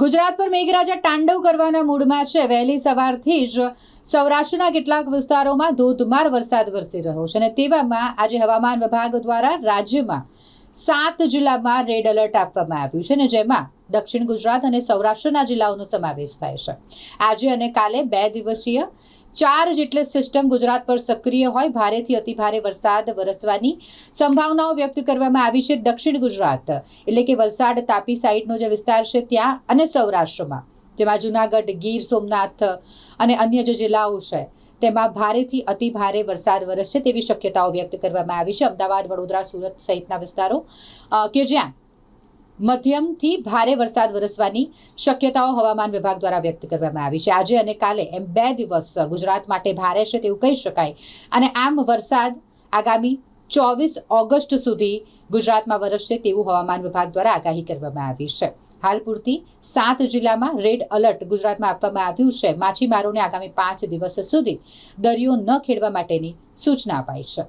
ગુજરાત પર મેઘરાજા તાંડવ કરવાના મૂડમાં છે। વહેલી સવારથી જ સૌરાષ્ટ્રના કેટલાક વિસ્તારોમાં ધોધમાર વરસાદ વરસી રહ્યો છે અને તેવામાં આજે હવામાન વિભાગ દ્વારા રાજ્યમાં 7 જિલ્લામાં રેડ એલર્ટ આપવામાં આવ્યું છે અને જેમાં દક્ષિણ ગુજરાત અને સૌરાષ્ટ્રના જિલ્લાઓનો સમાવેશ થાય છે। આજે અને કાલે 2 દિવસીય 4 જેટલી સિસ્ટમ ગુજરાત પર સક્રિય હોય ભારેથી અતિભારે વરસાદ વરસવાની સંભાવનાઓ વ્યક્ત કરવામાં આવી છે। દક્ષિણ ગુજરાત એટલે કે વલસાડ તાપી સાઈડનો જે વિસ્તાર છે ત્યાં અને સૌરાષ્ટ્રમાં જેમાં જૂનાગઢ ગીર સોમનાથ અને અન્ય જે જિલ્લાઓ છે તેમાં ભારેથી અતિભારે વરસાદ વરસશે તેવી શક્યતાઓ વ્યક્ત કરવામાં આવી છે। અમદાવાદ વડોદરા સુરત સહિતના વિસ્તારો કે જ્યાં મધ્યમથી ભારે વરસાદ વરસવાની શક્યતાઓ હવામાન વિભાગ દ્વારા વ્યક્ત કરવામાં આવી છે। આજે અને કાલે એમ 2 દિવસ ગુજરાત માટે ભારે છે તેવું કહી શકાય અને આમ વરસાદ આગામી 24 ઓગસ્ટ સુધી ગુજરાતમાં વરસશે તેવું હવામાન વિભાગ દ્વારા આગાહી કરવામાં આવી છે। હાલ પૂરતી 7 જિલ્લામાં રેડ એલર્ટ ગુજરાતમાં આપવામાં આવ્યું છે। માછીમારોને આગામી 5 દિવસ સુધી દરિયો ન ખેડવા માટેની સૂચના અપાઈ છે।